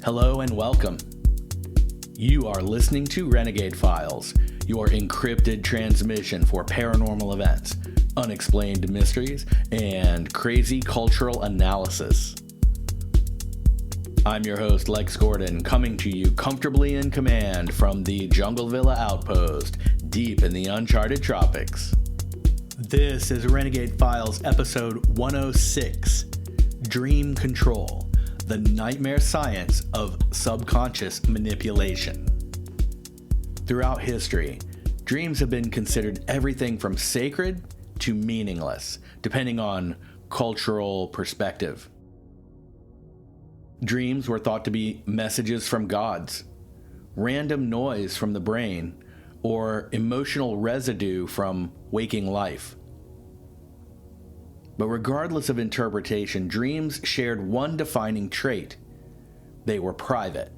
Hello and welcome. You are listening to Renegade Files, your encrypted transmission for paranormal events, unexplained mysteries, and crazy cultural analysis. I'm your host, Lex Gordon, coming to you comfortably in command from the Jungle Villa Outpost, deep in the uncharted tropics. This is Renegade Files episode 106, Dream Control. The nightmare science of subconscious manipulation. Throughout history, dreams have been considered everything from sacred to meaningless, depending on cultural perspective. Dreams were thought to be messages from gods, random noise from the brain, or emotional residue from waking life. But regardless of interpretation, dreams shared one defining trait. They were private.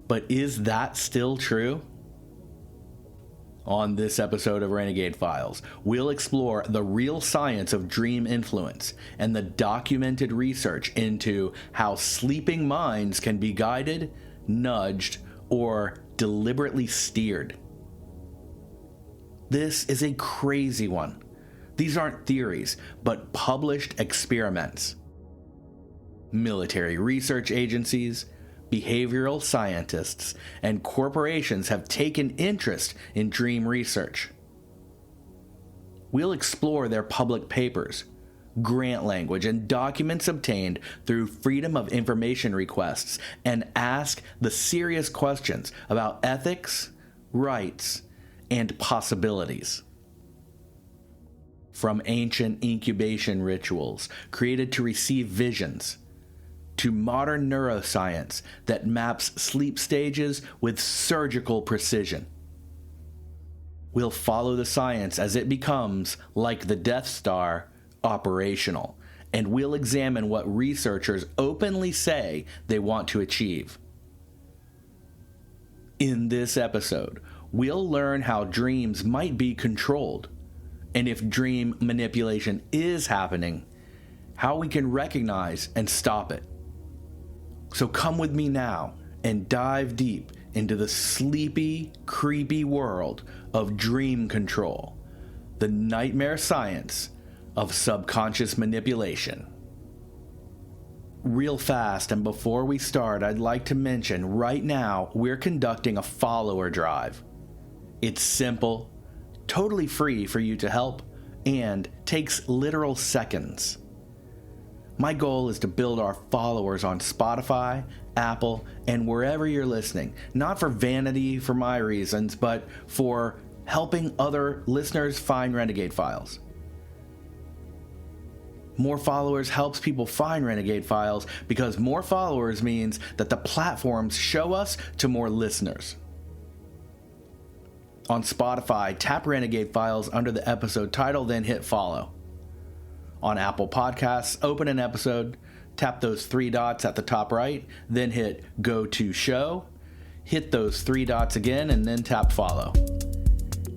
But is that still true? On this episode of Renegade Files, we'll explore the real science of dream influence and the documented research into how sleeping minds can be guided, nudged, or deliberately steered. This is a crazy one. These aren't theories, but published experiments. Military research agencies, behavioral scientists, and corporations have taken interest in dream research. We'll explore their public papers, grant language, and documents obtained through Freedom of Information requests, and ask the serious questions about ethics, rights, and possibilities. From ancient incubation rituals created to receive visions, to modern neuroscience that maps sleep stages with surgical precision. We'll follow the science as it becomes, like the Death Star, operational, and we'll examine what researchers openly say they want to achieve. In this episode, we'll learn how dreams might be controlled, and if dream manipulation is happening, how we can recognize and stop it. So come with me now and dive deep into the sleepy, creepy world of dream control, the nightmare science of subconscious manipulation. Real fast, and before we start, I'd like to mention right now we're conducting a follower drive. It's simple, totally free for you to help, and takes literal seconds. My goal is to build our followers on Spotify, Apple, and wherever you're listening, not for vanity for my reasons, but for helping other listeners find Renegade Files. More followers helps people find Renegade Files because more followers means that the platforms show us to more listeners. On Spotify, tap Renegade Files under the episode title, then hit follow. On Apple Podcasts, open an episode, tap those three dots at the top right, then hit Go to Show, hit those three dots again, and then tap follow.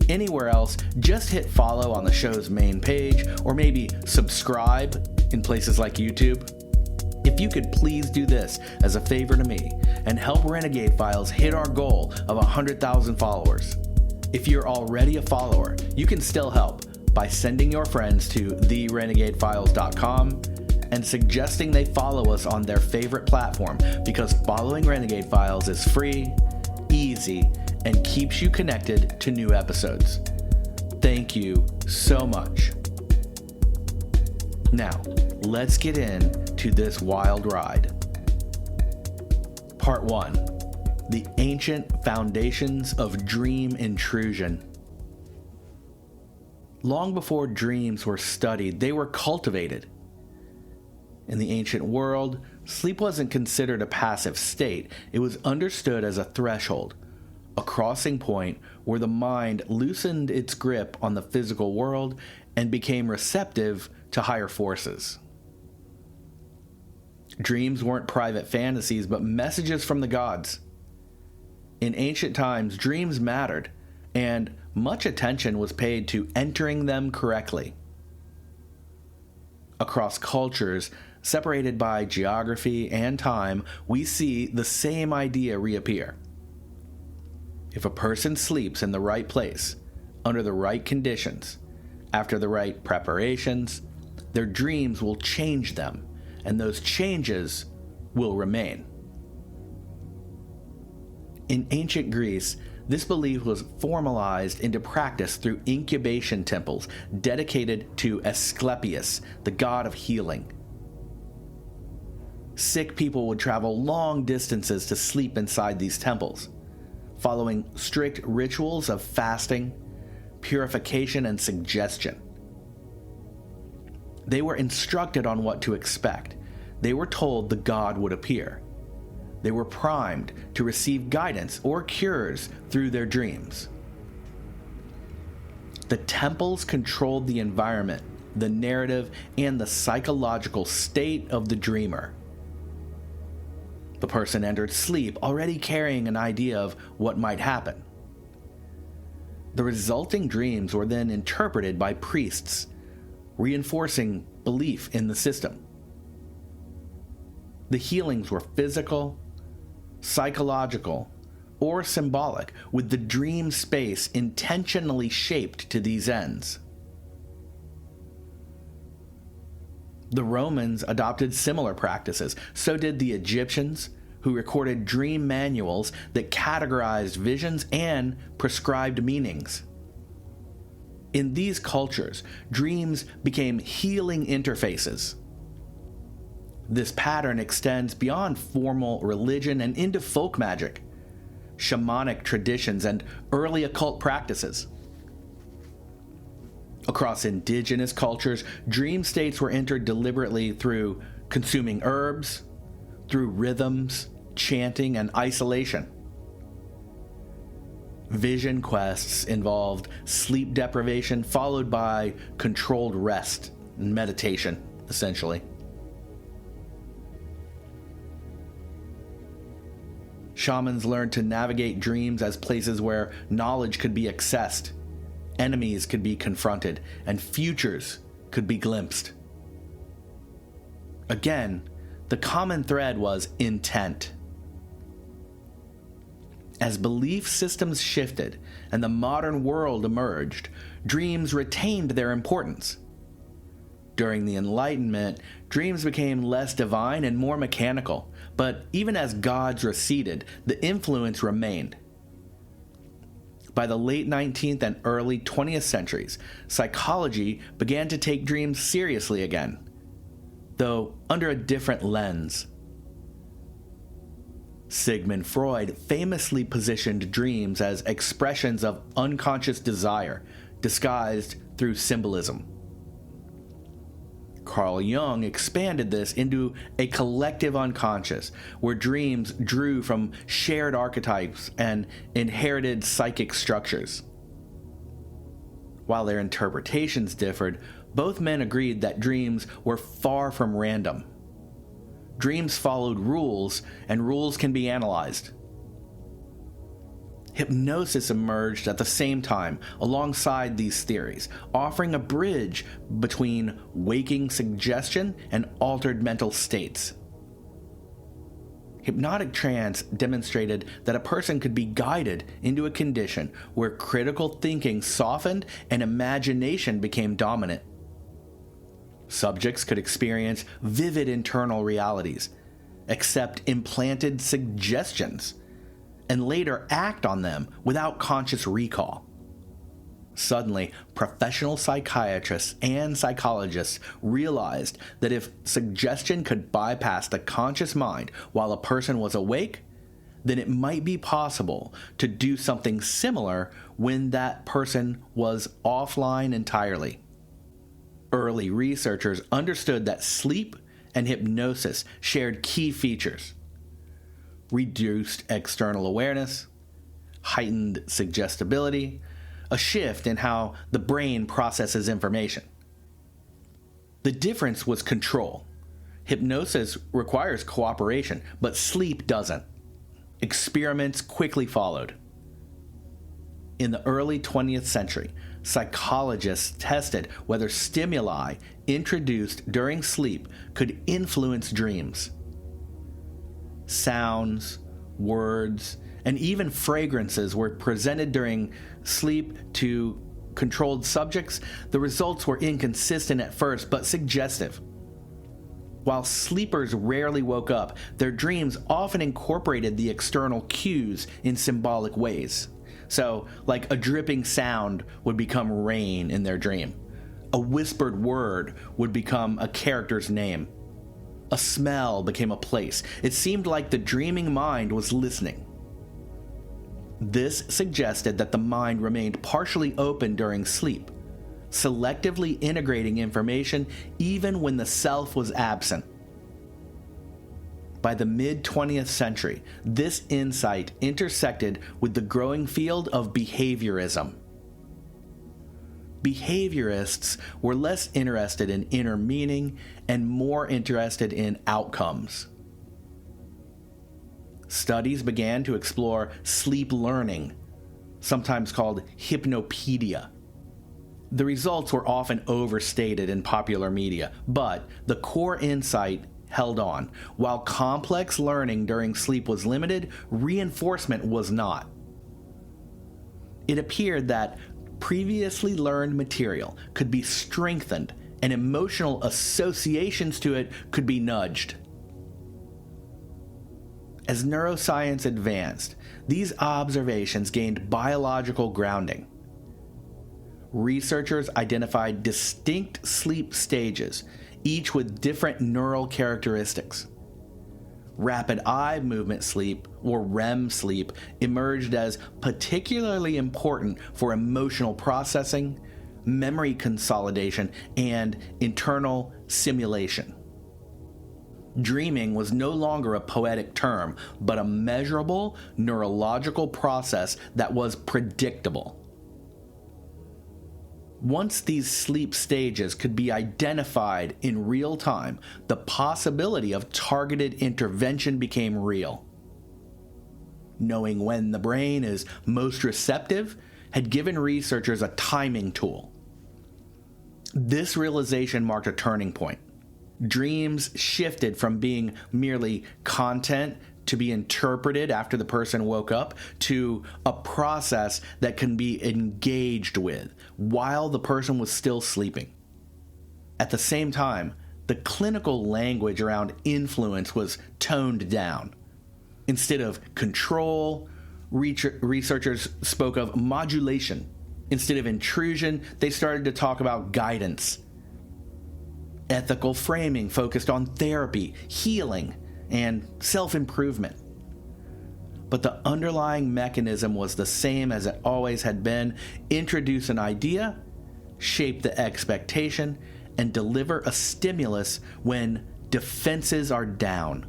Anywhere else, just hit follow on the show's main page, or maybe subscribe in places like YouTube. If you could please do this as a favor to me and help Renegade Files hit our goal of 100,000 followers. If you're already a follower, you can still help by sending your friends to therenegadefiles.com and suggesting they follow us on their favorite platform, because following Renegade Files is free, easy, and keeps you connected to new episodes. Thank you so much. Now, let's get into this wild ride. Part 1. The ancient foundations of dream intrusion. Long before dreams were studied, they were cultivated. In the ancient world, sleep wasn't considered a passive state. It was understood as a threshold, a crossing point where the mind loosened its grip on the physical world and became receptive to higher forces. Dreams weren't private fantasies, but messages from the gods. In ancient times, dreams mattered, and much attention was paid to entering them correctly. Across cultures, separated by geography and time, we see the same idea reappear. If a person sleeps in the right place, under the right conditions, after the right preparations, their dreams will change them, and those changes will remain. In ancient Greece, this belief was formalized into practice through incubation temples dedicated to Asclepius, the god of healing. Sick people would travel long distances to sleep inside these temples, following strict rituals of fasting, purification, and suggestion. They were instructed on what to expect. They were told the god would appear. They were primed to receive guidance or cures through their dreams. The temples controlled the environment, the narrative, and the psychological state of the dreamer. The person entered sleep already carrying an idea of what might happen. The resulting dreams were then interpreted by priests, reinforcing belief in the system. The healings were physical, psychological, or symbolic, with the dream space intentionally shaped to these ends. The Romans adopted similar practices. So did the Egyptians, who recorded dream manuals that categorized visions and prescribed meanings. In these cultures, dreams became healing interfaces. This pattern extends beyond formal religion and into folk magic, shamanic traditions, and early occult practices. Across indigenous cultures, dream states were entered deliberately through consuming herbs, through rhythms, chanting, and isolation. Vision quests involved sleep deprivation followed by controlled rest and meditation, essentially. Shamans learned to navigate dreams as places where knowledge could be accessed, enemies could be confronted, and futures could be glimpsed. Again, the common thread was intent. As belief systems shifted and the modern world emerged, dreams retained their importance. During the Enlightenment, dreams became less divine and more mechanical, but even as gods receded, the influence remained. By the late 19th and early 20th centuries, psychology began to take dreams seriously again, though under a different lens. Sigmund Freud famously positioned dreams as expressions of unconscious desire, disguised through symbolism. Carl Jung expanded this into a collective unconscious, where dreams drew from shared archetypes and inherited psychic structures. While their interpretations differed, both men agreed that dreams were far from random. Dreams followed rules, and rules can be analyzed. Hypnosis emerged at the same time alongside these theories, offering a bridge between waking suggestion and altered mental states. Hypnotic trance demonstrated that a person could be guided into a condition where critical thinking softened and imagination became dominant. Subjects could experience vivid internal realities, accept implanted suggestions, and later act on them without conscious recall. Suddenly, professional psychiatrists and psychologists realized that if suggestion could bypass the conscious mind while a person was awake, then it might be possible to do something similar when that person was offline entirely. Early researchers understood that sleep and hypnosis shared key features: reduced external awareness, heightened suggestibility, a shift in how the brain processes information. The difference was control. Hypnosis requires cooperation, but sleep doesn't. Experiments quickly followed. In the early 20th century, psychologists tested whether stimuli introduced during sleep could influence dreams. Sounds, words, and even fragrances were presented during sleep to controlled subjects. The results were inconsistent at first, but suggestive. While sleepers rarely woke up, their dreams often incorporated the external cues in symbolic ways. So, like a dripping sound would become rain in their dream. A whispered word would become a character's name. A smell became a place. It seemed like the dreaming mind was listening. This suggested that the mind remained partially open during sleep, selectively integrating information even when the self was absent. By the mid-20th century, this insight intersected with the growing field of behaviorism. Behaviorists were less interested in inner meaning and more interested in outcomes. Studies began to explore sleep learning, sometimes called hypnopedia. The results were often overstated in popular media, but the core insight held on. While complex learning during sleep was limited, reinforcement was not. It appeared that previously learned material could be strengthened and emotional associations to it could be nudged. As neuroscience advanced, these observations gained biological grounding. Researchers identified distinct sleep stages, each with different neural characteristics. Rapid eye movement sleep, or REM sleep, emerged as particularly important for emotional processing, memory consolidation, and internal simulation. Dreaming was no longer a poetic term, but a measurable neurological process that was predictable. Once these sleep stages could be identified in real time, the possibility of targeted intervention became real. Knowing when the brain is most receptive had given researchers a timing tool. This realization marked a turning point. Dreams shifted from being merely content to be interpreted after the person woke up to a process that can be engaged with while the person was still sleeping. At the same time, the clinical language around influence was toned down. Instead of control, researchers spoke of modulation. Instead of intrusion, they started to talk about guidance. Ethical framing focused on therapy, healing, and self-improvement. But the underlying mechanism was the same as it always had been: introduce an idea, shape the expectation, and deliver a stimulus when defenses are down.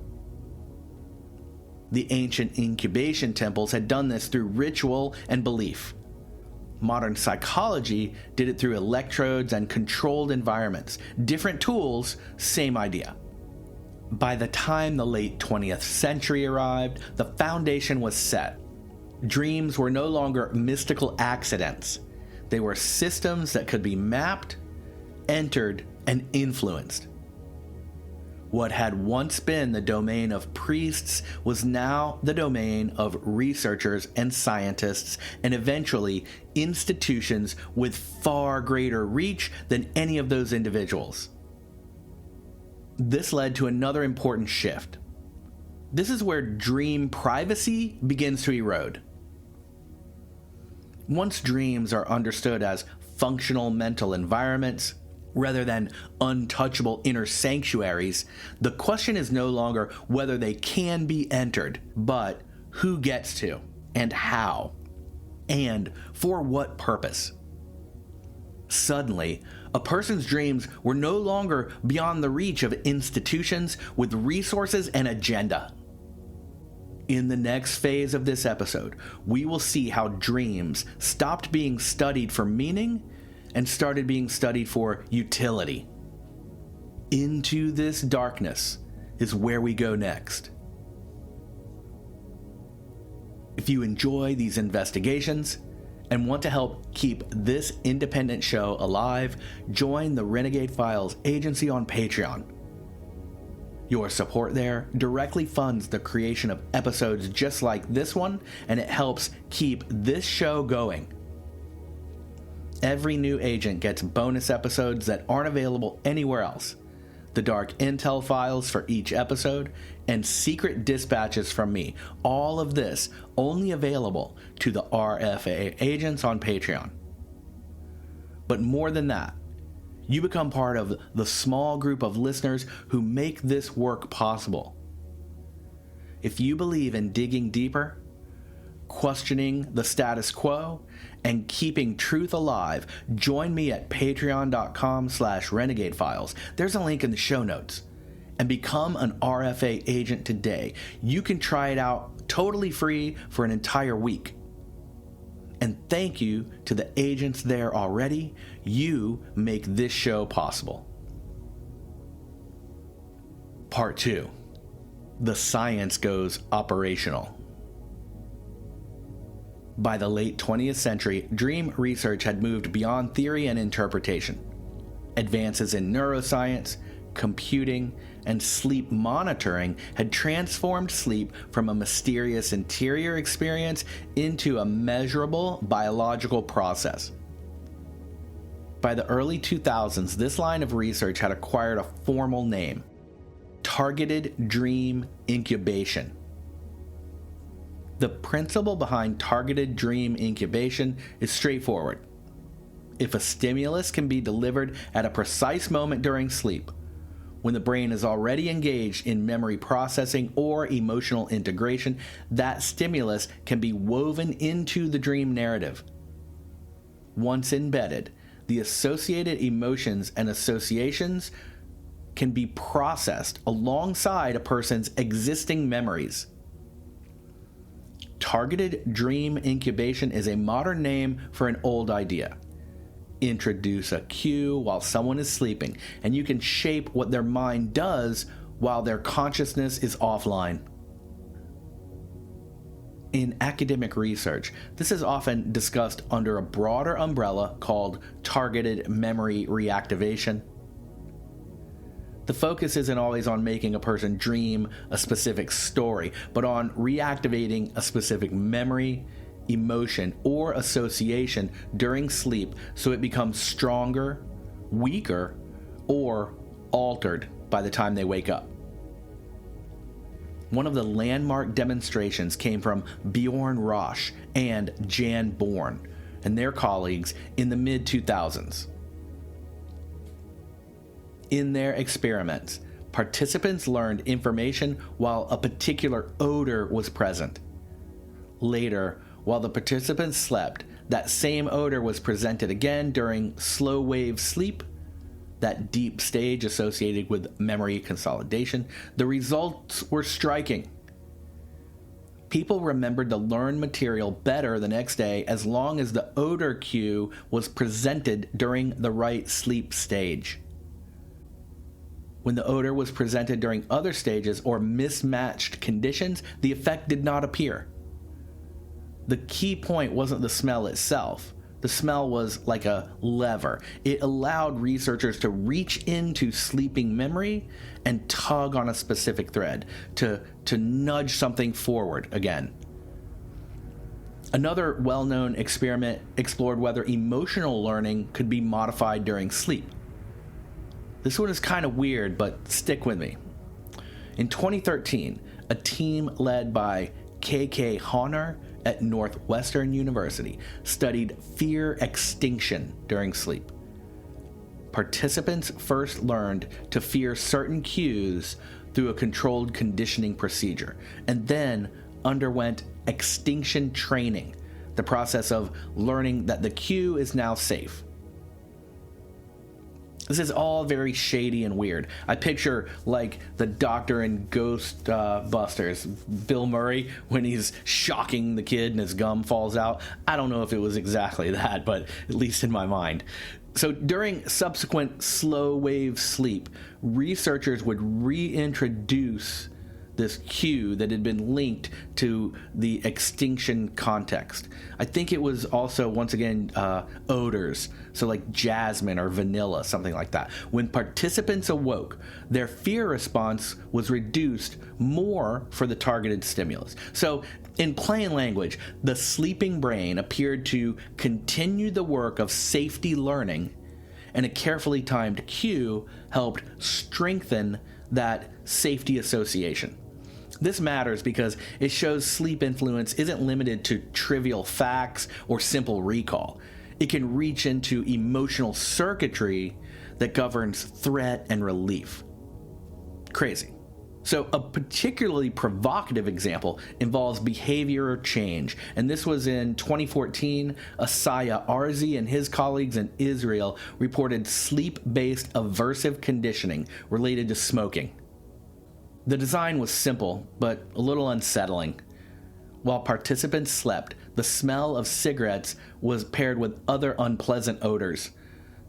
The ancient incubation temples had done this through ritual and belief. Modern psychology did it through electrodes and controlled environments. Different tools, same idea. By the time the late 20th century arrived, the foundation was set. Dreams were no longer mystical accidents. They were systems that could be mapped, entered, and influenced. What had once been the domain of priests was now the domain of researchers and scientists, and eventually institutions with far greater reach than any of those individuals. This led to another important shift. This is where dream privacy begins to erode. Once dreams are understood as functional mental environments, rather than untouchable inner sanctuaries, the question is no longer whether they can be entered, but who gets to, and how, and for what purpose. Suddenly, a person's dreams were no longer beyond the reach of institutions with resources and agenda. In the next phase of this episode, we will see how dreams stopped being studied for meaning and started being studied for utility. Into this darkness is where we go next. If you enjoy these investigations and want to help keep this independent show alive, join the Renegade Files agency on Patreon. Your support there directly funds the creation of episodes just like this one, and it helps keep this show going. Every new agent gets bonus episodes that aren't available anywhere else, the dark intel files for each episode, and secret dispatches from me. All of this only available to the RFA agents on Patreon. But more than that, you become part of the small group of listeners who make this work possible. If you believe in digging deeper, questioning the status quo, and keeping truth alive, join me at patreon.com/renegadefiles. There's a link in the show notes. And become an RFA agent today. You can try it out totally free for an entire week. And thank you to the agents there already. You make this show possible. Part 2. The science goes operational. By the late 20th century, dream research had moved beyond theory and interpretation. Advances in neuroscience, computing, and sleep monitoring had transformed sleep from a mysterious interior experience into a measurable biological process. By the early 2000s, this line of research had acquired a formal name: targeted dream incubation. The principle behind targeted dream incubation is straightforward. If a stimulus can be delivered at a precise moment during sleep, when the brain is already engaged in memory processing or emotional integration, that stimulus can be woven into the dream narrative. Once embedded, the associated emotions and associations can be processed alongside a person's existing memories. Targeted dream incubation is a modern name for an old idea. Introduce a cue while someone is sleeping, and you can shape what their mind does while their consciousness is offline. In academic research, this is often discussed under a broader umbrella called targeted memory reactivation. The focus isn't always on making a person dream a specific story, but on reactivating a specific memory, emotion, or association during sleep so it becomes stronger, weaker, or altered by the time they wake up. One of the landmark demonstrations came from Bjorn Rosch and Jan Bourne and their colleagues in the mid-2000s. In their experiments, participants learned information while a particular odor was present. Later, while the participants slept, that same odor was presented again during slow-wave sleep, that deep stage associated with memory consolidation. The results were striking. People remembered the learned material better the next day as long as the odor cue was presented during the right sleep stage. When the odor was presented during other stages or mismatched conditions, the effect did not appear. The key point wasn't the smell itself. The smell was like a lever. It allowed researchers to reach into sleeping memory and tug on a specific thread to nudge something forward again. Another well-known experiment explored whether emotional learning could be modified during sleep. This one is kind of weird, but stick with me. In 2013, a team led by K.K. Honor at Northwestern University studied fear extinction during sleep. Participants first learned to fear certain cues through a controlled conditioning procedure, and then underwent extinction training, the process of learning that the cue is now safe. This is all very shady and weird. I picture like the doctor in Ghostbusters, Bill Murray, when he's shocking the kid and his gum falls out. I don't know if it was exactly that, but at least in my mind. So during subsequent slow wave sleep, researchers would reintroduce this cue that had been linked to the extinction context. I think it was also, once again, odors, so like jasmine or vanilla, something like that. When participants awoke, their fear response was reduced more for the targeted stimulus. So in plain language, the sleeping brain appeared to continue the work of safety learning, and a carefully timed cue helped strengthen that safety association. This matters because it shows sleep influence isn't limited to trivial facts or simple recall. It can reach into emotional circuitry that governs threat and relief. Crazy. So a particularly provocative example involves behavior change, and this was in 2014. Asaya Arzi and his colleagues in Israel reported sleep-based aversive conditioning related to smoking. The design was simple, but a little unsettling. While participants slept, the smell of cigarettes was paired with other unpleasant odors.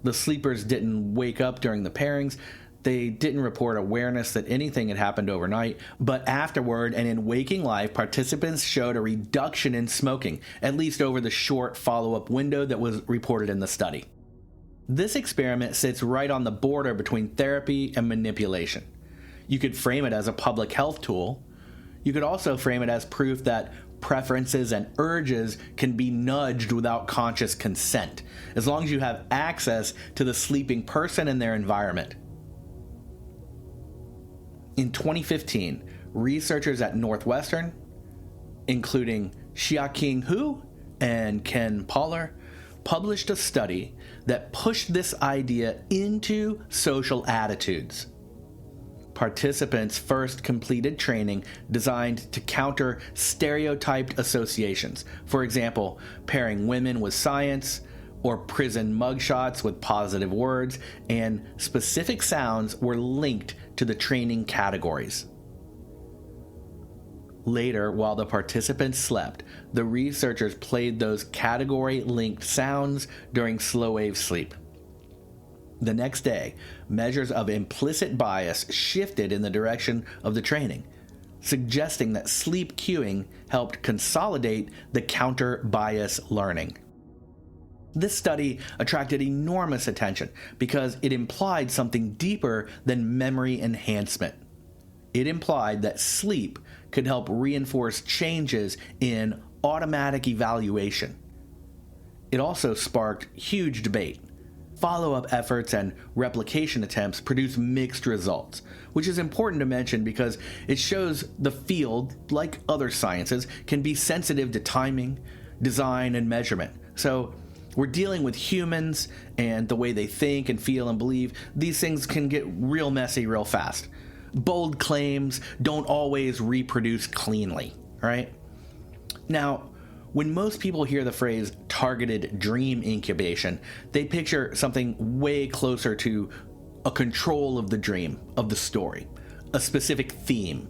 The sleepers didn't wake up during the pairings. They didn't report awareness that anything had happened overnight, but afterward and in waking life, participants showed a reduction in smoking, at least over the short follow-up window that was reported in the study. This experiment sits right on the border between therapy and manipulation. You could frame it as a public health tool. You could also frame it as proof that preferences and urges can be nudged without conscious consent, as long as you have access to the sleeping person and their environment. In 2015, researchers at Northwestern, including Xiaoqing Hu and Ken Poller, published a study that pushed this idea into social attitudes. Participants first completed training designed to counter stereotyped associations. For example, pairing women with science, or prison mugshots with positive words, and specific sounds were linked to the training categories. Later, while the participants slept, the researchers played those category-linked sounds during slow-wave sleep. The next day, measures of implicit bias shifted in the direction of the training, suggesting that sleep cueing helped consolidate the counter-bias learning. This study attracted enormous attention because it implied something deeper than memory enhancement. It implied that sleep could help reinforce changes in automatic evaluation. It also sparked huge debate. Follow-up efforts and replication attempts produced mixed results, which is important to mention because it shows the field, like other sciences, can be sensitive to timing, design, and measurement. So we're dealing with humans and the way they think and feel and believe. These things can get real messy real fast. Bold claims don't always reproduce cleanly, right? Now, when most people hear the phrase targeted dream incubation, they picture something way closer to a control of the dream, of the story, a specific theme,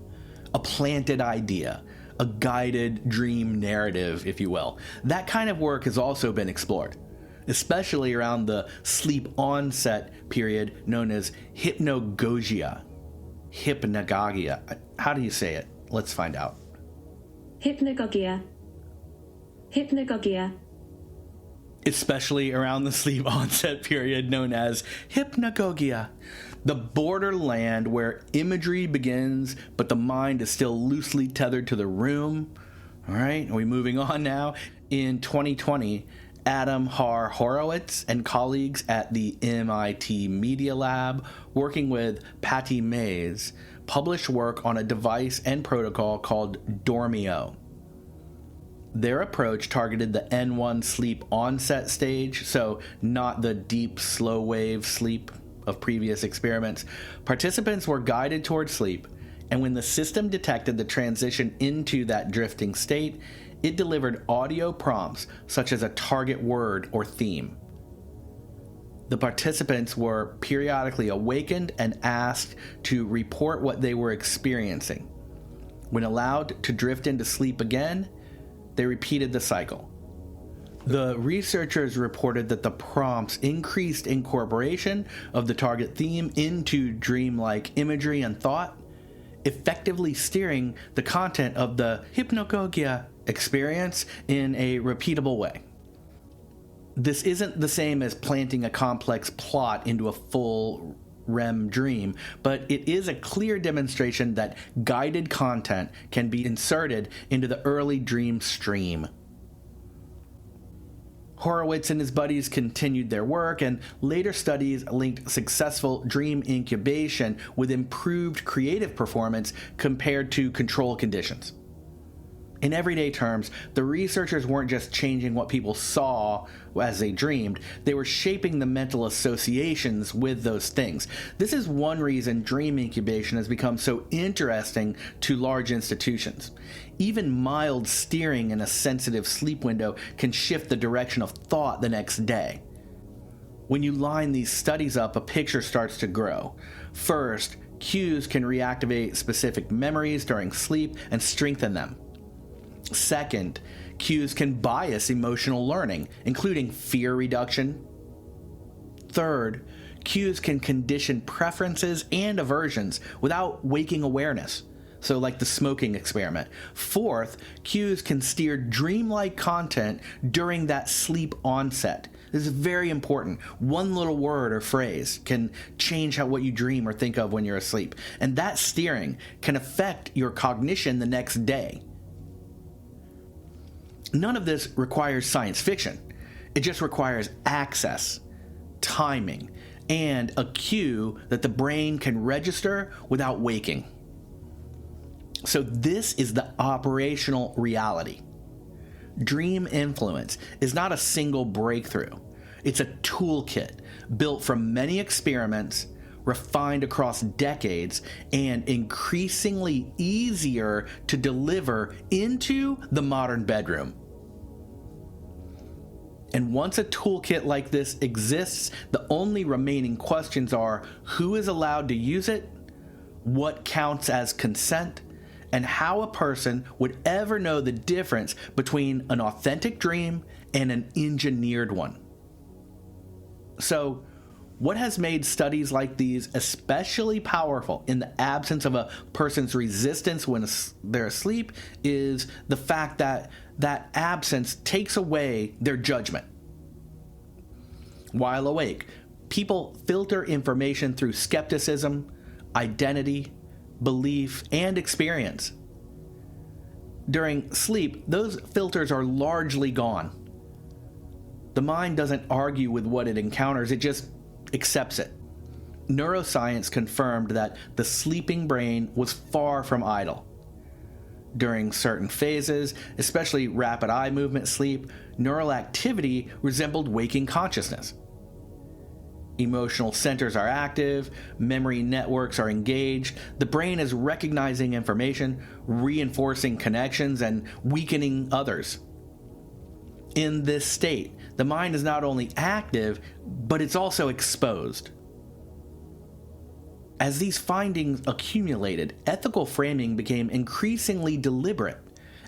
a planted idea, a guided dream narrative, if you will. That kind of work has also been explored, especially around the sleep onset period known as hypnagogia. Hypnagogia. How do you say it? Let's find out. Hypnagogia. Hypnagogia. Especially around the sleep onset period known as hypnagogia, the borderland where imagery begins, but the mind is still loosely tethered to the room. All right, are we moving on now? In 2020, Adam Har Horowitz and colleagues at the MIT Media Lab, working with Patty Mays, published work on a device and protocol called Dormio. Their approach targeted the N1 sleep onset stage, so not the deep, slow wave sleep of previous experiments. Participants were guided toward sleep, and when the system detected the transition into that drifting state, it delivered audio prompts such as a target word or theme. The participants were periodically awakened and asked to report what they were experiencing. When allowed to drift into sleep again, they repeated the cycle. The researchers reported that the prompts increased incorporation of the target theme into dreamlike imagery and thought, effectively steering the content of the hypnagogia experience in a repeatable way. This isn't the same as planting a complex plot into a full REM dream, but it is a clear demonstration that guided content can be inserted into the early dream stream. Horowitz and his buddies continued their work, and later studies linked successful dream incubation with improved creative performance compared to control conditions. In everyday terms, the researchers weren't just changing what people saw as they dreamed, they were shaping the mental associations with those things. This is one reason dream incubation has become so interesting to large institutions. Even mild steering in a sensitive sleep window can shift the direction of thought the next day. When you line these studies up, a picture starts to grow. First, cues can reactivate specific memories during sleep and strengthen them. Second, cues can bias emotional learning, including fear reduction. Third, cues can condition preferences and aversions without waking awareness, so like the smoking experiment. Fourth, cues can steer dreamlike content during that sleep onset. This is very important. One little word or phrase can change what you dream or think of when you're asleep, and that steering can affect your cognition the next day. None of this requires science fiction. It just requires access, timing, and a cue that the brain can register without waking. So this is the operational reality. Dream influence is not a single breakthrough. It's a toolkit built from many experiments, refined across decades, and increasingly easier to deliver into the modern bedroom. And once a toolkit like this exists, the only remaining questions are: who is allowed to use it, what counts as consent, and how a person would ever know the difference between an authentic dream and an engineered one. So, what has made studies like these especially powerful in the absence of a person's resistance when they're asleep is the fact that that absence takes away their judgment. While awake, people filter information through skepticism, identity, belief, and experience. During sleep, those filters are largely gone. The mind doesn't argue with what it encounters, it just accepts it. Neuroscience confirmed that the sleeping brain was far from idle. During certain phases, especially rapid eye movement sleep, neural activity resembled waking consciousness. Emotional centers are active, memory networks are engaged, the brain is recognizing information, reinforcing connections, and weakening others. In this state, the mind is not only active, but it's also exposed. As these findings accumulated, ethical framing became increasingly deliberate.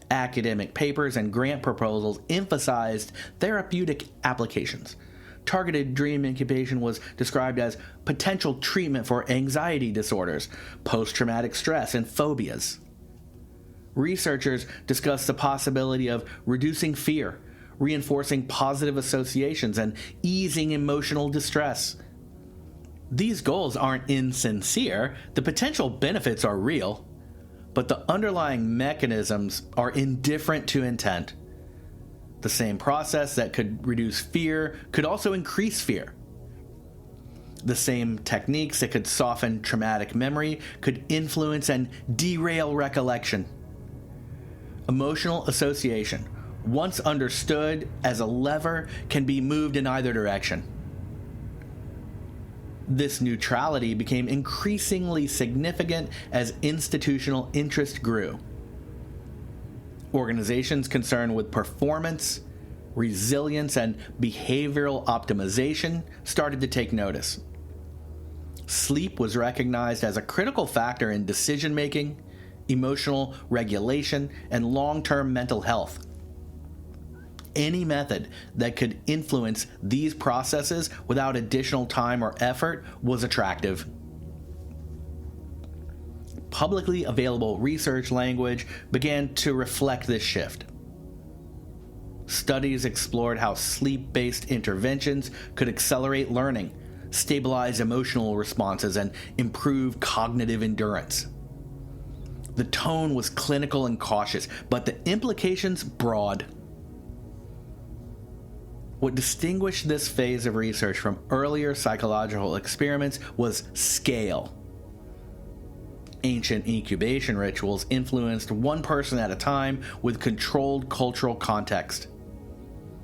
Academic papers and grant proposals emphasized therapeutic applications. Targeted dream incubation was described as potential treatment for anxiety disorders, post-traumatic stress, and phobias. Researchers discussed the possibility of reducing fear, reinforcing positive associations, and easing emotional distress. These goals aren't insincere, the potential benefits are real, but the underlying mechanisms are indifferent to intent. The same process that could reduce fear could also increase fear. The same techniques that could soften traumatic memory could influence and derail recollection. Emotional association, once understood as a lever, can be moved in either direction. This neutrality became increasingly significant as institutional interest grew. Organizations concerned with performance, resilience, and behavioral optimization started to take notice. Sleep was recognized as a critical factor in decision-making, emotional regulation, and long-term mental health. Any method that could influence these processes without additional time or effort was attractive. publicly available research language began to reflect this shift. Studies explored how sleep-based interventions could accelerate learning, stabilize emotional responses, and improve cognitive endurance. The tone was clinical and cautious, but the implications broad. What distinguished this phase of research from earlier psychological experiments was scale. Ancient incubation rituals influenced one person at a time with controlled cultural context.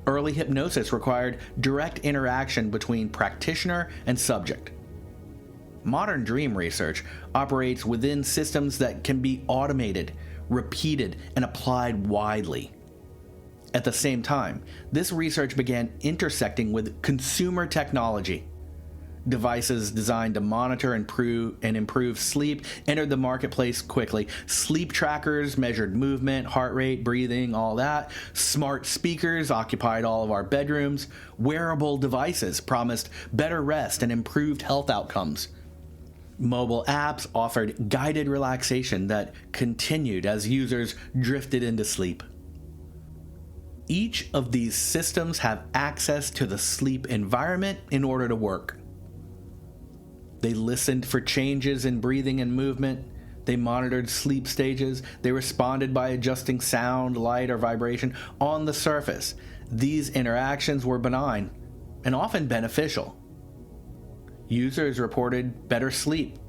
Early hypnosis required direct interaction between practitioner and subject. Modern dream research operates within systems that can be automated, repeated, and applied widely. At the same time, this research began intersecting with consumer technology. Devices designed to monitor and improve sleep entered the marketplace quickly. Sleep trackers measured movement, heart rate, breathing, all that. Smart speakers occupied all of our bedrooms. Wearable devices promised better rest and improved health outcomes. Mobile apps offered guided relaxation that continued as users drifted into sleep. Each of these systems have access to the sleep environment in order to work. They listened for changes in breathing and movement. They monitored sleep stages. They responded by adjusting sound, light, or vibration on the surface. These interactions were benign and often beneficial. Users reported better sleep,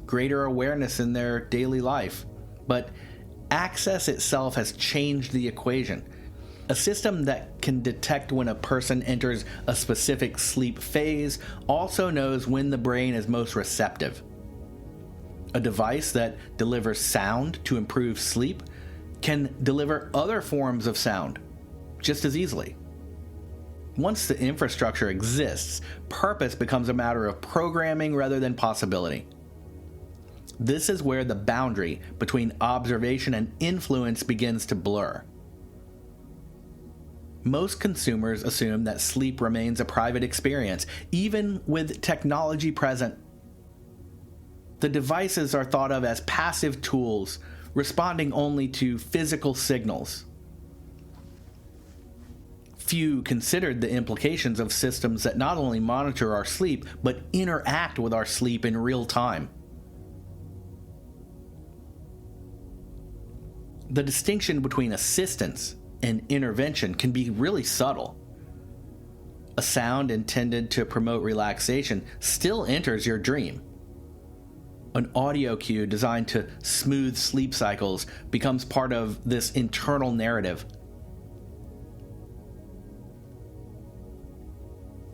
greater awareness in their daily life. But access itself has changed the equation. A system that can detect when a person enters a specific sleep phase also knows when the brain is most receptive. A device that delivers sound to improve sleep can deliver other forms of sound just as easily. Once the infrastructure exists, purpose becomes a matter of programming rather than possibility. This is where the boundary between observation and influence begins to blur. Most consumers assume that sleep remains a private experience, even with technology present. The devices are thought of as passive tools, responding only to physical signals. Few considered the implications of systems that not only monitor our sleep, but interact with our sleep in real time. The distinction between assistance and intervention can be really subtle. A sound intended to promote relaxation still enters your dream. An audio cue designed to smooth sleep cycles becomes part of this internal narrative.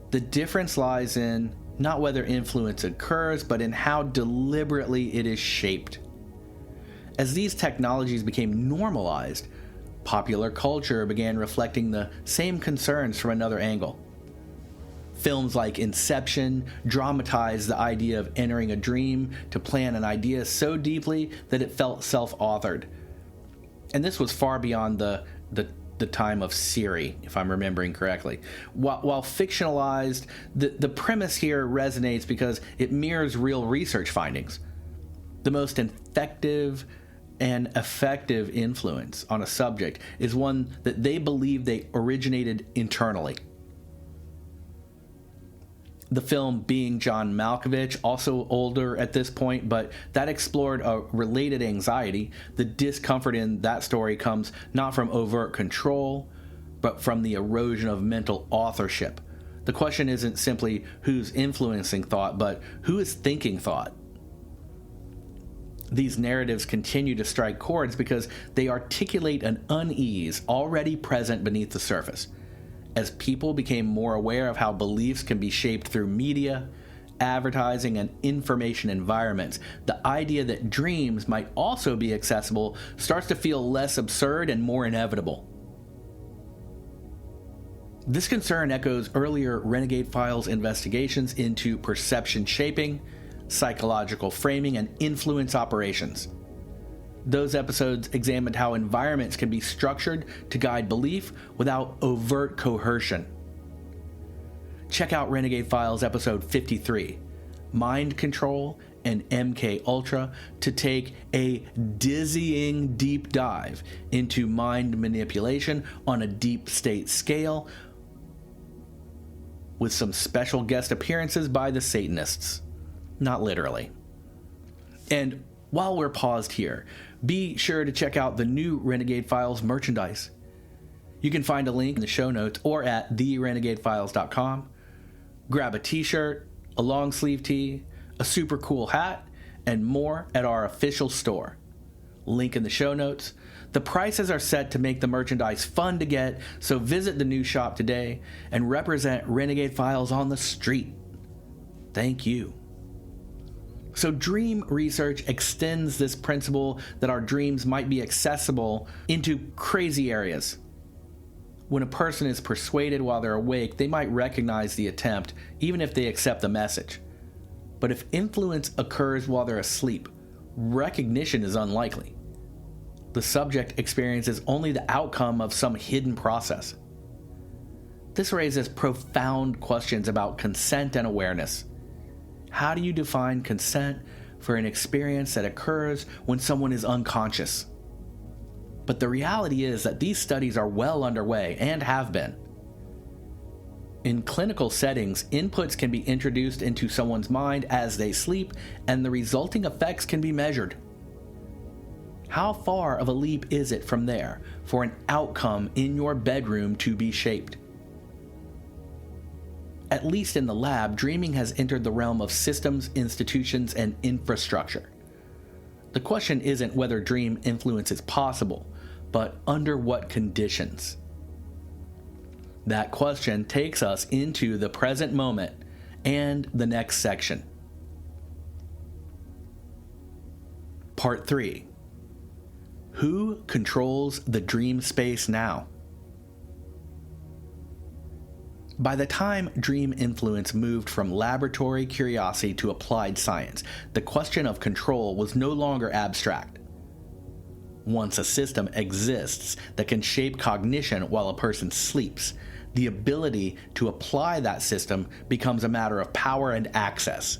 The difference lies in not whether influence occurs, but in how deliberately it is shaped. As these technologies became normalized, popular culture began reflecting the same concerns from another angle. Films like Inception dramatized the idea of entering a dream to plan an idea so deeply that it felt self-authored. And this was far beyond the time of Siri, if I'm remembering correctly. While fictionalized, the premise here resonates because it mirrors real research findings. The most effective influence on a subject is one that they believe they originated internally. The film Being John Malkovich, also older at this point, but that explored a related anxiety. The discomfort in that story comes not from overt control, but from the erosion of mental authorship. The question isn't simply who's influencing thought, but who is thinking thought. These narratives continue to strike chords because they articulate an unease already present beneath the surface. As people became more aware of how beliefs can be shaped through media, advertising, and information environments, the idea that dreams might also be accessible starts to feel less absurd and more inevitable. This concern echoes earlier Renegade Files investigations into perception shaping, psychological framing, and influence operations. Those episodes examined how environments can be structured to guide belief without overt coercion. Check out Renegade Files episode 53, Mind Control and MK Ultra to take a dizzying deep dive into mind manipulation on a deep state scale, with some special guest appearances by the Satanists. Not literally. And while we're paused here, be sure to check out the new Renegade Files merchandise. You can find a link in the show notes or at therenegadefiles.com. Grab a t-shirt, a long sleeve tee, a super cool hat, and more at our official store. Link in the show notes. The prices are set to make the merchandise fun to get, so visit the new shop today and represent Renegade Files on the street. Thank you. So dream research extends this principle that our dreams might be accessible into crazy areas. When a person is persuaded while they're awake, they might recognize the attempt, even if they accept the message. But if influence occurs while they're asleep, recognition is unlikely. The subject experiences only the outcome of some hidden process. This raises profound questions about consent and awareness. How do you define consent for an experience that occurs when someone is unconscious? But the reality is that these studies are well underway and have been. In clinical settings, inputs can be introduced into someone's mind as they sleep, and the resulting effects can be measured. How far of a leap is it from there for an outcome in your bedroom to be shaped? At least in the lab, dreaming has entered the realm of systems, institutions, and infrastructure. The question isn't whether dream influence is possible, but under what conditions. That question takes us into the present moment and the next section. Part 3. Who controls the dream space now? By the time dream influence moved from laboratory curiosity to applied science, the question of control was no longer abstract. Once a system exists that can shape cognition while a person sleeps, the ability to apply that system becomes a matter of power and access.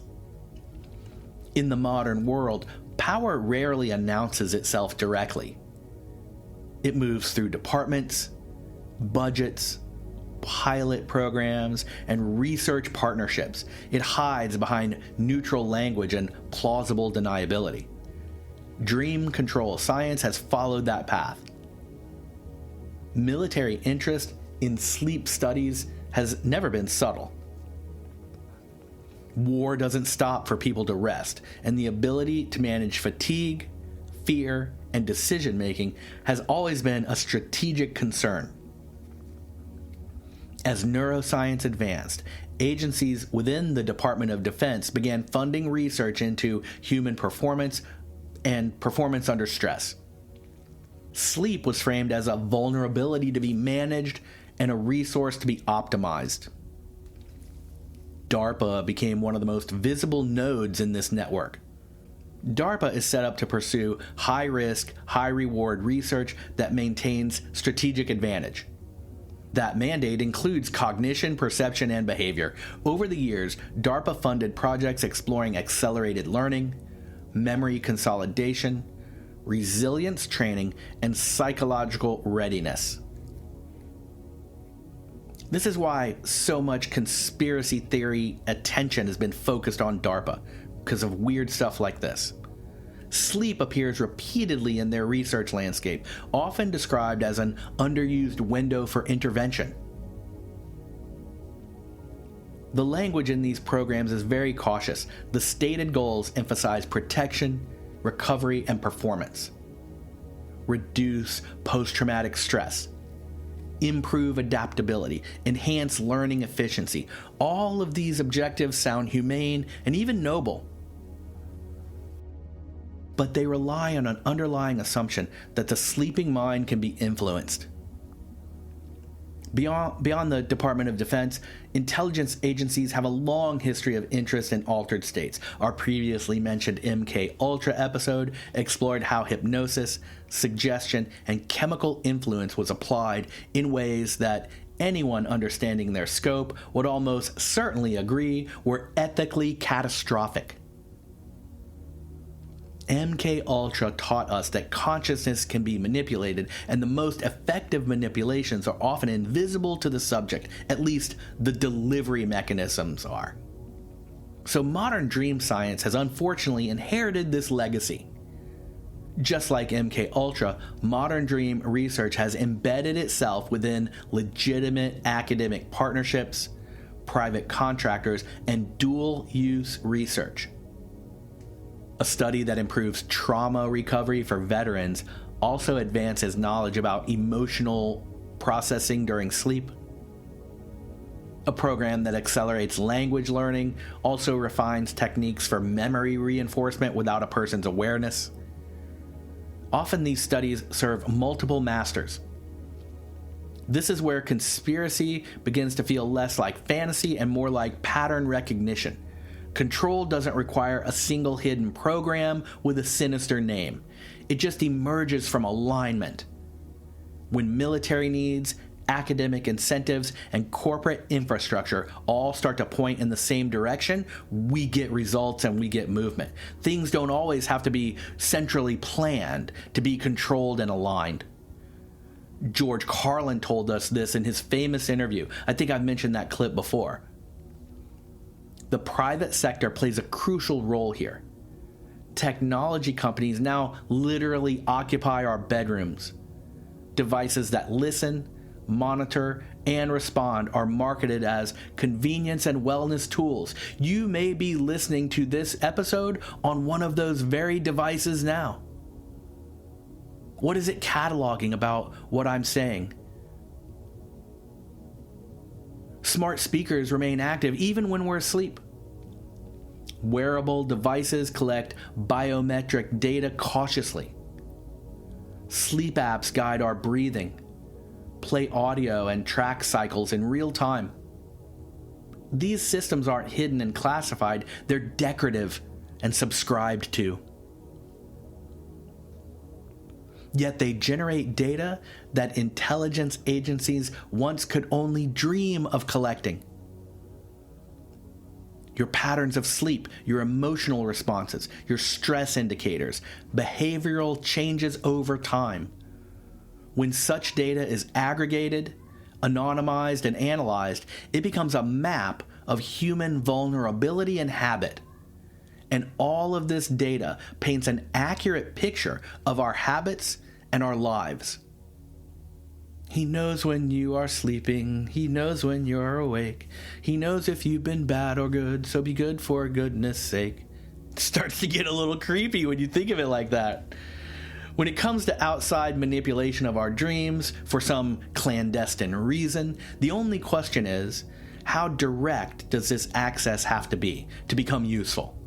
In the modern world, power rarely announces itself directly. It moves through departments, budgets, pilot programs, and research partnerships. It hides behind neutral language and plausible deniability. Dream control science has followed that path. Military interest in sleep studies has never been subtle. War doesn't stop for people to rest, and the ability to manage fatigue, fear, and decision-making has always been a strategic concern. As neuroscience advanced, agencies within the Department of Defense began funding research into human performance and performance under stress. Sleep was framed as a vulnerability to be managed and a resource to be optimized. DARPA became one of the most visible nodes in this network. DARPA is set up to pursue high-risk, high-reward research that maintains strategic advantage. That mandate includes cognition, perception, and behavior. Over the years, DARPA funded projects exploring accelerated learning, memory consolidation, resilience training, and psychological readiness. This is why so much conspiracy theory attention has been focused on DARPA, because of weird stuff like this. Sleep appears repeatedly in their research landscape, often described as an underused window for intervention. The language in these programs is very cautious. The stated goals emphasize protection, recovery, and performance. Reduce post-traumatic stress. Improve adaptability. Enhance learning efficiency. All of these objectives sound humane and even noble. But they rely on an underlying assumption that the sleeping mind can be influenced. Beyond the Department of Defense, intelligence agencies have a long history of interest in altered states. Our previously mentioned MK Ultra episode explored how hypnosis, suggestion, and chemical influence was applied in ways that anyone understanding their scope would almost certainly agree were ethically catastrophic. MK Ultra taught us that consciousness can be manipulated, and the most effective manipulations are often invisible to the subject, at least the delivery mechanisms are. So modern dream science has unfortunately inherited this legacy. Just like MK Ultra, modern dream research has embedded itself within legitimate academic partnerships, private contractors, and dual-use research. A study that improves trauma recovery for veterans also advances knowledge about emotional processing during sleep. A program that accelerates language learning also refines techniques for memory reinforcement without a person's awareness. Often these studies serve multiple masters. This is where conspiracy begins to feel less like fantasy and more like pattern recognition. Control doesn't require a single hidden program with a sinister name. It just emerges from alignment. When military needs, academic incentives, and corporate infrastructure all start to point in the same direction, we get results and we get movement. Things don't always have to be centrally planned to be controlled and aligned. George Carlin told us this in his famous interview. I think I've mentioned that clip before. The private sector plays a crucial role here. Technology companies now literally occupy our bedrooms. Devices that listen, monitor, and respond are marketed as convenience and wellness tools. You may be listening to this episode on one of those very devices now. What is it cataloging about what I'm saying? Smart speakers remain active even when we're asleep. Wearable devices collect biometric data cautiously. Sleep apps guide our breathing, play audio, and track cycles in real time. These systems aren't hidden and classified, they're decorative and subscribed to. Yet they generate data that intelligence agencies once could only dream of collecting. Your patterns of sleep, your emotional responses, your stress indicators, behavioral changes over time. When such data is aggregated, anonymized, and analyzed, it becomes a map of human vulnerability and habit. And all of this data paints an accurate picture of our habits and our lives. He knows when you are sleeping. He knows when you're awake. He knows if you've been bad or good, so be good for goodness sake. It starts to get a little creepy when you think of it like that. When it comes to outside manipulation of our dreams for some clandestine reason, the only question is, how direct does this access have to be to become useful?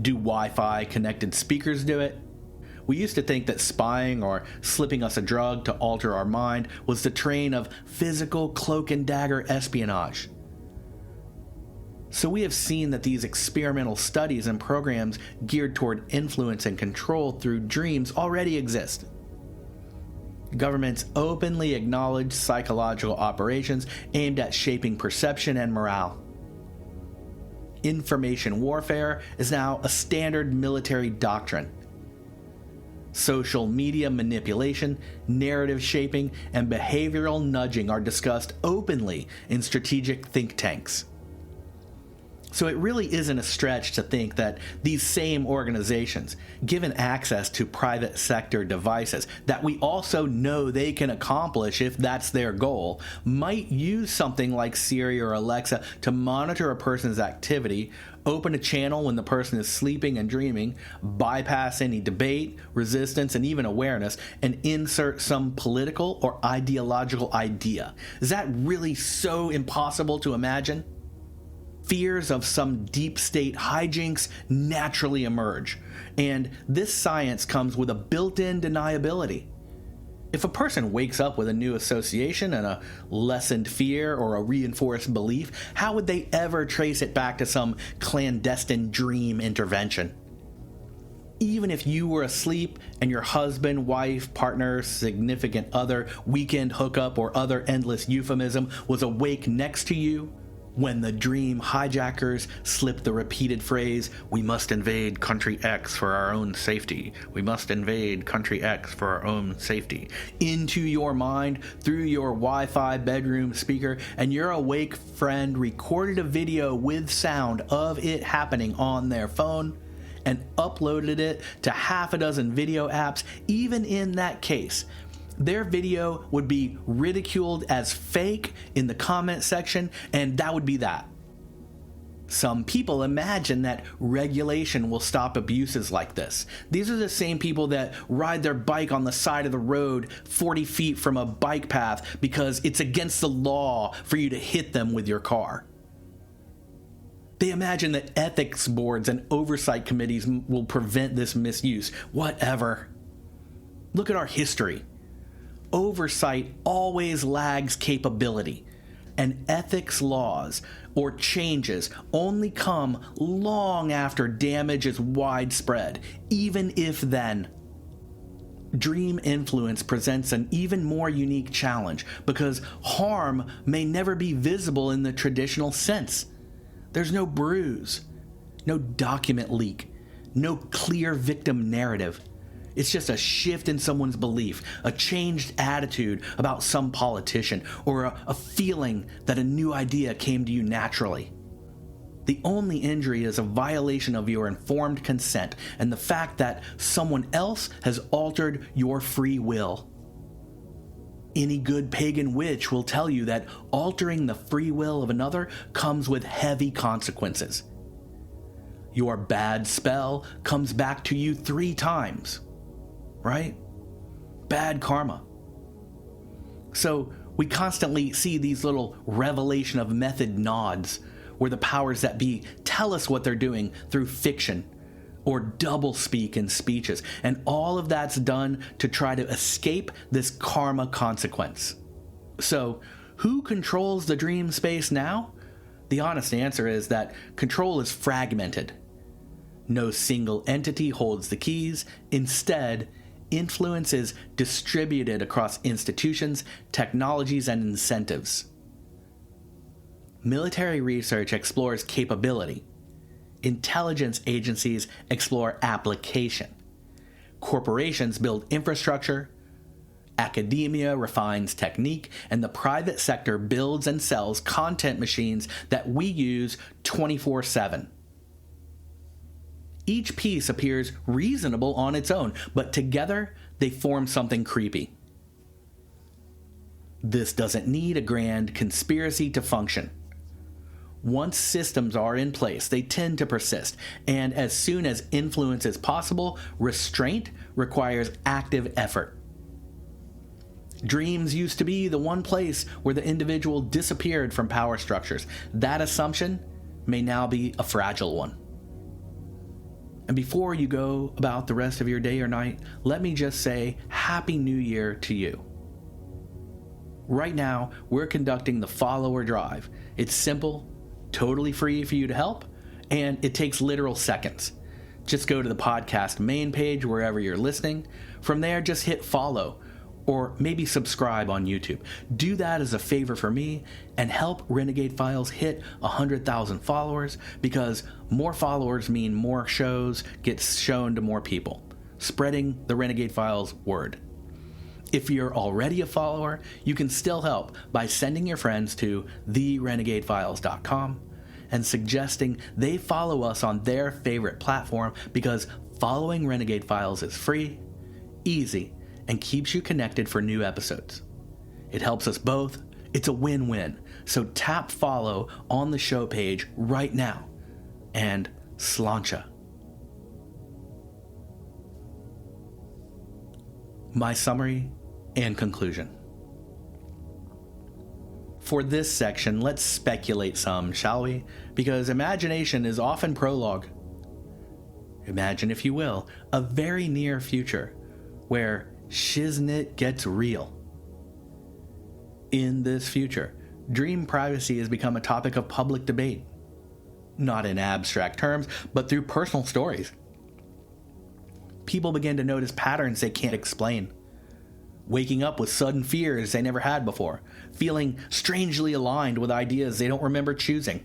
Do Wi-Fi connected speakers do it? We used to think that spying or slipping us a drug to alter our mind was the train of physical cloak and dagger espionage. So we have seen that these experimental studies and programs geared toward influence and control through dreams already exist. Governments openly acknowledge psychological operations aimed at shaping perception and morale. Information warfare is now a standard military doctrine. Social media manipulation, narrative shaping, and behavioral nudging are discussed openly in strategic think tanks. So it really isn't a stretch to think that these same organizations, given access to private sector devices that we also know they can accomplish if that's their goal, might use something like Siri or Alexa to monitor a person's activity, open a channel when the person is sleeping and dreaming, bypass any debate, resistance, and even awareness, and insert some political or ideological idea. Is that really so impossible to imagine? Fears of some deep state hijinks naturally emerge, and this science comes with a built-in deniability. If a person wakes up with a new association and a lessened fear or a reinforced belief, how would they ever trace it back to some clandestine dream intervention? Even if you were asleep and your husband, wife, partner, significant other, weekend hookup, or other endless euphemism was awake next to you, When the dream hijackers slip the repeated phrase, "We must invade country X for our own safety. We must invade country X for our own safety," into your mind through your Wi-Fi bedroom speaker, and your awake friend recorded a video with sound of it happening on their phone and uploaded it to half a dozen video apps, even in that case, their video would be ridiculed as fake in the comment section, and that would be that. Some people imagine that regulation will stop abuses like this. These are the same people that ride their bike on the side of the road 40 feet from a bike path because it's against the law for you to hit them with your car. They imagine that ethics boards and oversight committees will prevent this misuse. Whatever. Look at our history. Oversight always lags capability, and ethics laws or changes only come long after damage is widespread, even if then. Dream influence presents an even more unique challenge because harm may never be visible in the traditional sense. There's no bruise, no document leak, no clear victim narrative. It's just a shift in someone's belief, a changed attitude about some politician, or a feeling that a new idea came to you naturally. The only injury is a violation of your informed consent and the fact that someone else has altered your free will. Any good pagan witch will tell you that altering the free will of another comes with heavy consequences. Your bad spell comes back to you 3 times. Right? Bad karma. So we constantly see these little revelation of method nods where the powers that be tell us what they're doing through fiction or doublespeak in speeches, and all of that's done to try to escape this karma consequence. So who controls the dream space now? The honest answer is that control is fragmented. No single entity holds the keys. Instead, influence is distributed across institutions, technologies, and incentives. Military research explores capability. Intelligence agencies explore application. Corporations build infrastructure. Academia refines technique, and the private sector builds and sells content machines that we use 24/7. Each piece appears reasonable on its own, but together they form something creepy. This doesn't need a grand conspiracy to function. Once systems are in place, they tend to persist, and as soon as influence is possible, restraint requires active effort. Dreams used to be the one place where the individual disappeared from power structures. That assumption may now be a fragile one. And before you go about the rest of your day or night, let me just say Happy New Year to you. Right now, we're conducting the follower drive. It's simple, totally free for you to help, and it takes literal seconds. Just go to the podcast main page wherever you're listening. From there, just hit follow or maybe subscribe on YouTube. Do that as a favor for me and help Renegade Files hit 100,000 followers, because more followers mean more shows get shown to more people, spreading the Renegade Files word. If you're already a follower, you can still help by sending your friends to therenegadefiles.com and suggesting they follow us on their favorite platform, because following Renegade Files is free, easy, and keeps you connected for new episodes. It helps us both. It's a win-win. So tap follow on the show page right now. And sláinte. My summary and conclusion. For this section, let's speculate some, shall we? Because imagination is often prologue. Imagine, if you will, a very near future where shiznit gets real. In this future, dream privacy has become a topic of public debate. Not in abstract terms, but through personal stories. People begin to notice patterns they can't explain. waking up with sudden fears they never had before, feeling strangely aligned with ideas they don't remember choosing.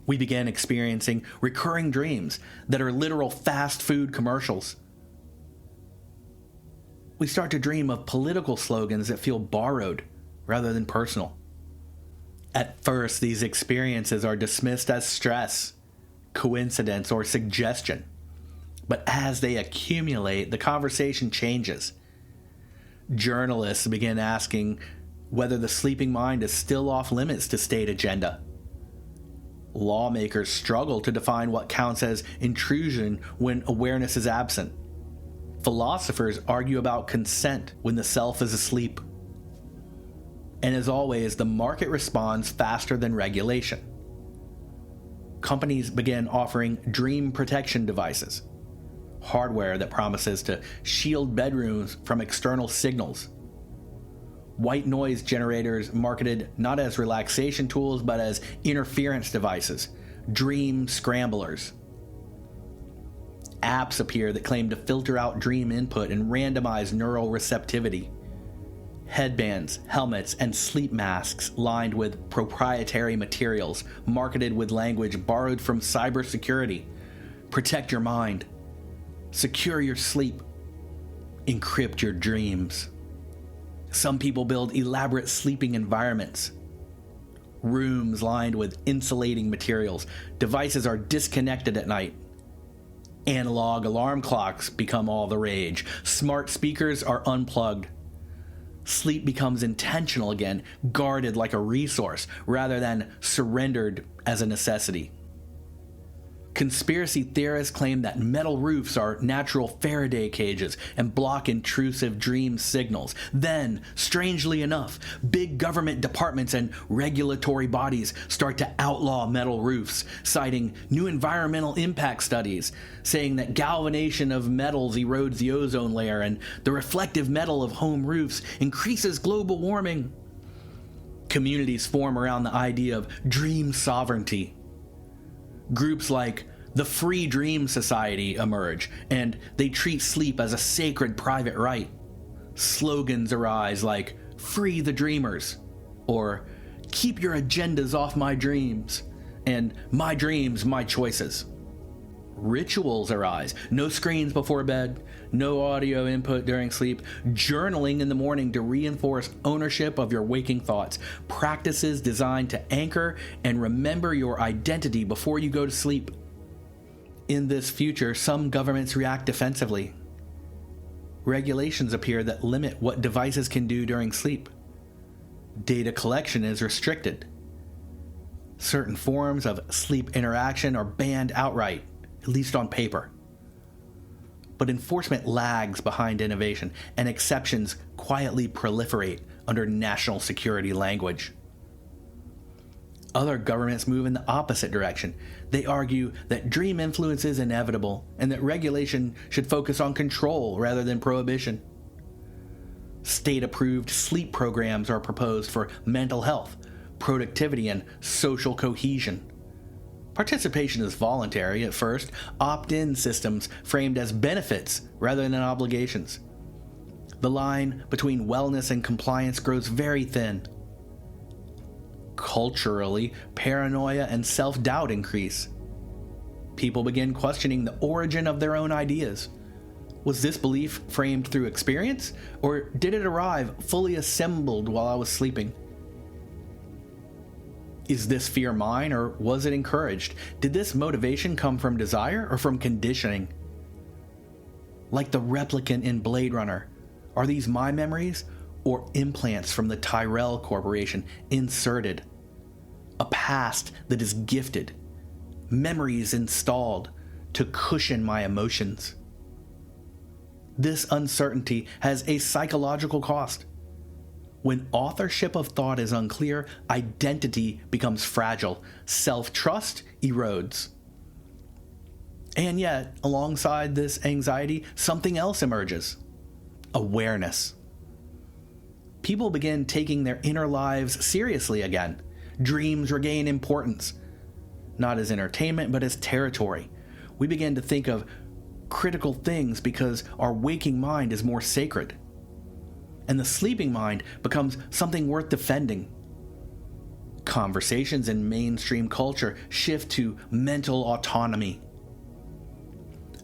We began experiencing recurring dreams that are literal fast food commercials. We start to dream of political slogans that feel borrowed rather than personal. At first, these experiences are dismissed as stress, coincidence, or suggestion. But as they accumulate, the conversation changes. Journalists begin asking whether the sleeping mind is still off limits to state agenda. Lawmakers struggle to define what counts as intrusion when awareness is absent. Philosophers argue about consent when the self is asleep. And as always, the market responds faster than regulation. Companies begin offering dream protection devices, hardware that promises to shield bedrooms from external signals. White noise generators marketed not as relaxation tools but as interference devices, dream scramblers. Apps appear that claim to filter out dream input and randomize neural receptivity. Headbands, helmets, and sleep masks lined with proprietary materials, marketed with language borrowed from cybersecurity. Protect your mind. Secure your sleep. Encrypt your dreams. Some people build elaborate sleeping environments. Rooms lined with insulating materials. Devices are disconnected at night. Analog alarm clocks become all the rage. Smart speakers are unplugged. Sleep becomes intentional again, guarded like a resource rather than surrendered as a necessity. Conspiracy theorists claim that metal roofs are natural Faraday cages and block intrusive dream signals. Then, strangely enough, big government departments and regulatory bodies start to outlaw metal roofs, citing new environmental impact studies, saying that galvanization of metals erodes the ozone layer and the reflective metal of home roofs increases global warming. Communities form around the idea of dream sovereignty. Groups like the Free Dream Society emerge, and they treat sleep as a sacred private right. Slogans arise like, "Free the Dreamers," or "Keep your agendas off my dreams," and "My dreams, my choices." Rituals arise. No screens before bed, no audio input during sleep, journaling in the morning to reinforce ownership of your waking thoughts, practices designed to anchor and remember your identity before you go to sleep. In this future, some governments react defensively. Regulations appear that limit what devices can do during sleep. Data collection is restricted. Certain forms of sleep interaction are banned outright, at least on paper. But enforcement lags behind innovation, and exceptions quietly proliferate under national security language. Other governments move in the opposite direction. They argue that dream influence is inevitable and that regulation should focus on control rather than prohibition. State-approved sleep programs are proposed for mental health, productivity, and social cohesion. Participation is voluntary at first, opt-in systems framed as benefits rather than obligations. The line between wellness and compliance grows very thin. Culturally, paranoia and self-doubt increase. People begin questioning the origin of their own ideas. Was this belief framed through experience, or did it arrive fully assembled while I was sleeping? Is this fear mine, or was it encouraged? Did this motivation come from desire or from conditioning? Like the replicant in Blade Runner, are these my memories or implants from the Tyrell Corporation inserted? A past that is gifted, memories installed to cushion my emotions. This uncertainty has a psychological cost. When authorship of thought is unclear, identity becomes fragile, self-trust erodes. And yet, alongside this anxiety, something else emerges: awareness. People begin taking their inner lives seriously again. Dreams regain importance, not as entertainment, but as territory. We begin to think of critical things because our waking mind is more sacred. and the sleeping mind becomes something worth defending. Conversations in mainstream culture shift to mental autonomy.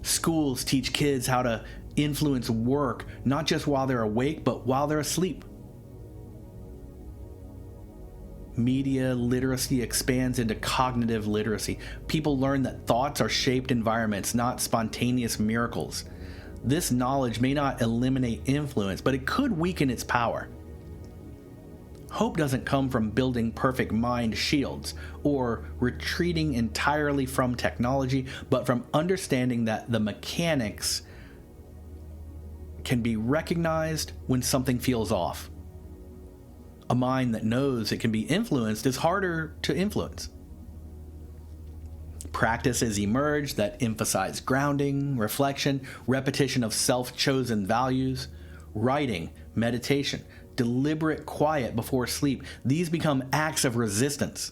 Schools teach kids how to influence work, not just while they're awake, but while they're asleep. Media literacy expands into cognitive literacy. People learn that thoughts are shaped environments, not spontaneous miracles. This knowledge may not eliminate influence, but it could weaken its power. Hope doesn't come from building perfect mind shields or retreating entirely from technology, but from understanding that the mechanics can be recognized when something feels off. A mind that knows it can be influenced is harder to influence. Practices emerge that emphasize grounding, reflection, repetition of self-chosen values, writing, meditation, deliberate quiet before sleep. These become acts of resistance.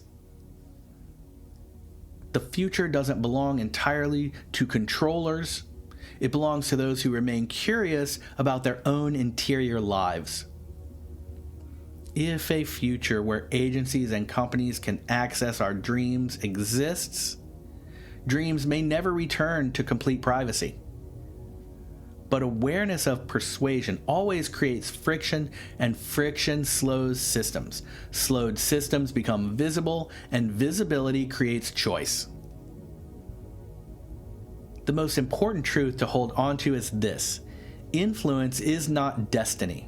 The future doesn't belong entirely to controllers. It belongs to those who remain curious about their own interior lives. If a future where agencies and companies can access our dreams exists, dreams may never return to complete privacy. But awareness of persuasion always creates friction, and friction slows systems. Slowed systems become visible, and visibility creates choice. The most important truth to hold on to is this: influence is not destiny.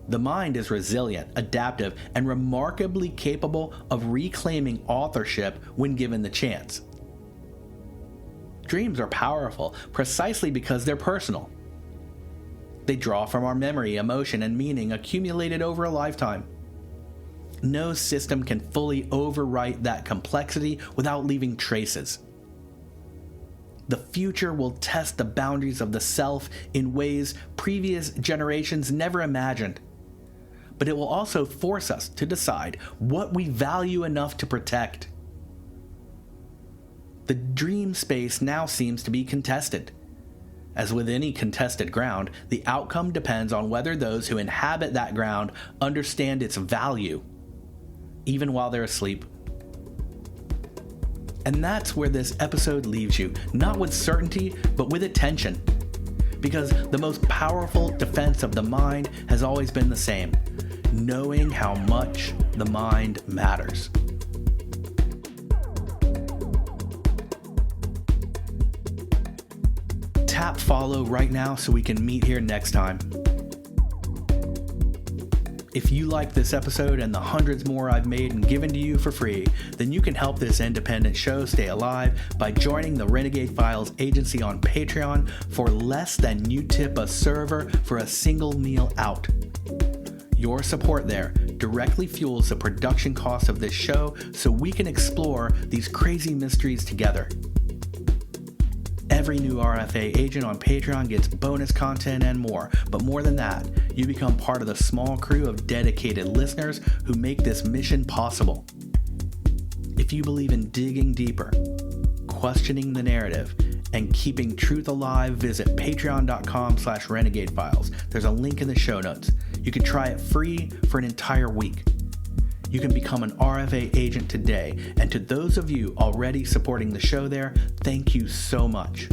The mind is resilient, adaptive, and remarkably capable of reclaiming authorship when given the chance. Dreams are powerful precisely because they're personal. They draw from our memory, emotion, and meaning accumulated over a lifetime. No system can fully overwrite that complexity without leaving traces. The future will test the boundaries of the self in ways previous generations never imagined. But it will also force us to decide what we value enough to protect. The dream space now seems to be contested. As with any contested ground, the outcome depends on whether those who inhabit that ground understand its value, even while they're asleep. And that's where this episode leaves you, not with certainty, but with attention. Because the most powerful defense of the mind has always been the same: knowing how much the mind matters. Tap follow right now so we can meet here next time. If you like this episode and the hundreds more I've made and given to you for free, then you can help this independent show stay alive by joining the Renegade Files agency on Patreon for less than you tip a server for a single meal out. Your support there directly fuels the production costs of this show so we can explore these crazy mysteries together. Every new RFA agent on Patreon gets bonus content and more, but more than that, you become part of the small crew of dedicated listeners who make this mission possible. If you believe in digging deeper, questioning the narrative, and keeping truth alive, visit patreon.com/renegadefiles. There's a link in the show notes. You can try it free for an entire week. You can become an RFA agent today, and to those of you already supporting the show there, thank you so much.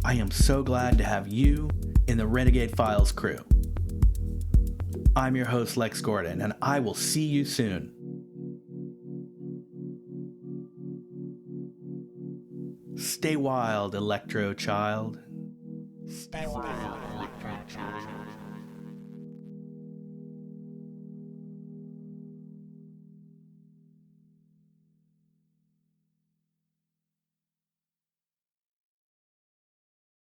I am so glad to have you in the Renegade Files crew. I'm your host, Lex Gordon, and I will see you soon. Stay wild, Electro Child. Stay wild, Electro Child.